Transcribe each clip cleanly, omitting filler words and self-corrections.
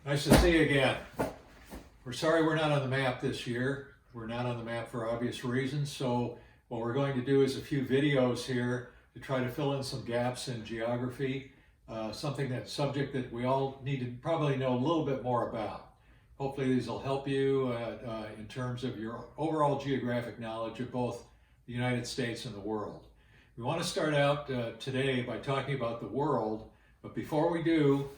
Nice to see you again. We're sorry we're not on the map this year. We're not on the map for obvious reasons. So what we're going to do is a few videos here to try to fill in some gaps in geography, subject that we all need to probably know a little bit more about. Hopefully these will help you in terms of your overall geographic knowledge of both the United States and the world. We want to start out today by talking about the world, but before we do,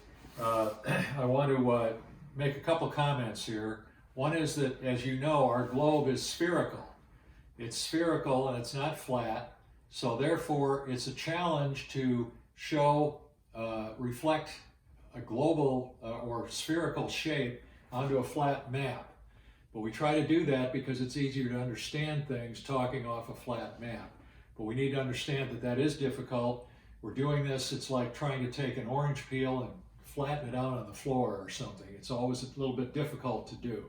I want to make a couple comments here. One is that, as you know, our globe is spherical. It's spherical and it's not flat, so therefore it's a challenge to reflect a global or spherical shape onto a flat map. But we try to do that because it's easier to understand things talking off a flat map. But we need to understand that that is difficult. We're doing this, it's like trying to take an orange peel and flatten it out on the floor or something. It's always a little bit difficult to do.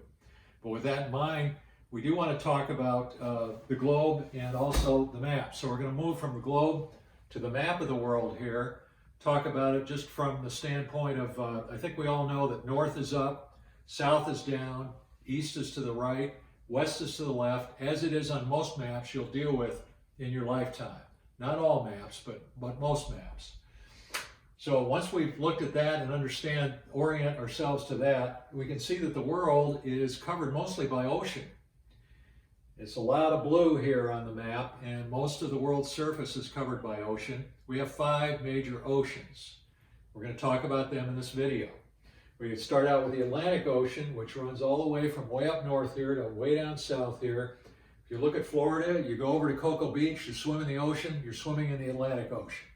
But with that in mind, we do want to talk about the globe and also the map. So we're going to move from the globe to the map of the world here, talk about it just from the standpoint of, I think we all know that north is up, south is down, east is to the right, west is to the left, as it is on most maps you'll deal with in your lifetime. Not all maps, but most maps. So once we've looked at that and orient ourselves to that, we can see that the world is covered mostly by ocean. It's a lot of blue here on the map, and most of the world's surface is covered by ocean. We have 5 major oceans. We're going to talk about them in this video. We start out with the Atlantic Ocean, which runs all the way from way up north here to way down south here. If you look at Florida, you go over to Cocoa Beach, you swim in the ocean, you're swimming in the Atlantic Ocean.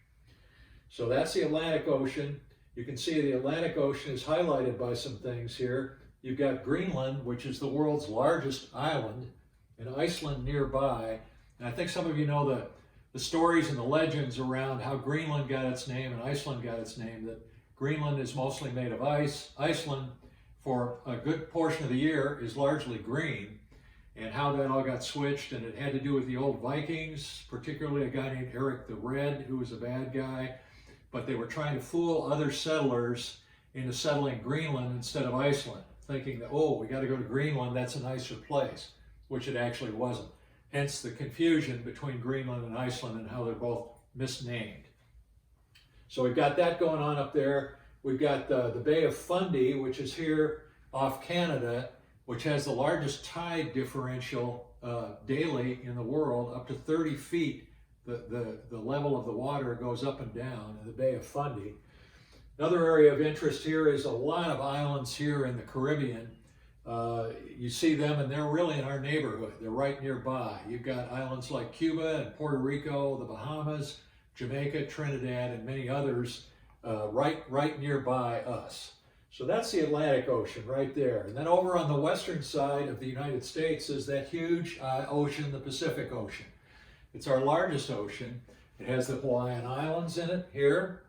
So that's the Atlantic Ocean. You can see the Atlantic Ocean is highlighted by some things here. You've got Greenland, which is the world's largest island, and Iceland nearby. And I think some of you know the stories and the legends around how Greenland got its name and Iceland got its name, that Greenland is mostly made of ice. Iceland, for a good portion of the year, is largely green. And how that all got switched, and it had to do with the old Vikings, particularly a guy named Eric the Red, who was a bad guy. But they were trying to fool other settlers into settling Greenland instead of Iceland, thinking that, oh, we got to go to Greenland, that's a nicer place, which it actually wasn't. Hence the confusion between Greenland and Iceland and how they're both misnamed. So we've got that going on up there. We've got the Bay of Fundy, which is here off Canada, which has the largest tide differential daily in the world, up to 30 feet. The level of the water goes up and down in the Bay of Fundy. Another area of interest here is a lot of islands here in the Caribbean. You see them, and they're really in our neighborhood. They're right nearby. You've got islands like Cuba and Puerto Rico, the Bahamas, Jamaica, Trinidad, and many others right nearby us. So that's the Atlantic Ocean right there. And then over on the western side of the United States is that huge ocean, the Pacific Ocean. It's our largest ocean. It has the Hawaiian Islands in it here.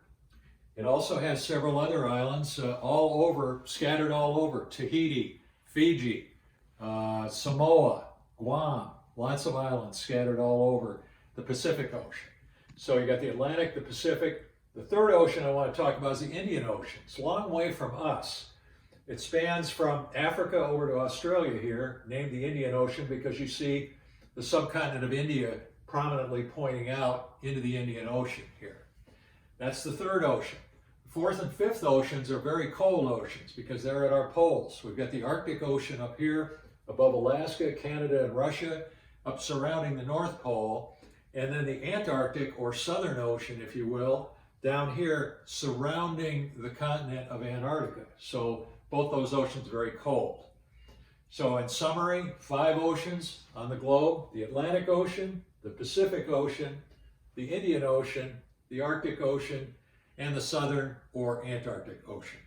It also has several other islands scattered all over. Tahiti, Fiji, Samoa, Guam, lots of islands scattered all over the Pacific Ocean. So you got the Atlantic, the Pacific. The third ocean I want to talk about is the Indian Ocean. It's a long way from us. It spans from Africa over to Australia here, named the Indian Ocean because you see the subcontinent of India prominently pointing out into the Indian Ocean here. That's the third ocean. The fourth and fifth oceans are very cold oceans because they're at our poles. We've got the Arctic Ocean up here above Alaska, Canada, and Russia, up surrounding the North Pole, and then the Antarctic, or Southern Ocean, if you will, down here surrounding the continent of Antarctica. So both those oceans are very cold. So in summary, 5 oceans on the globe: the Atlantic Ocean, the Pacific Ocean, the Indian Ocean, the Arctic Ocean, and the Southern or Antarctic Ocean.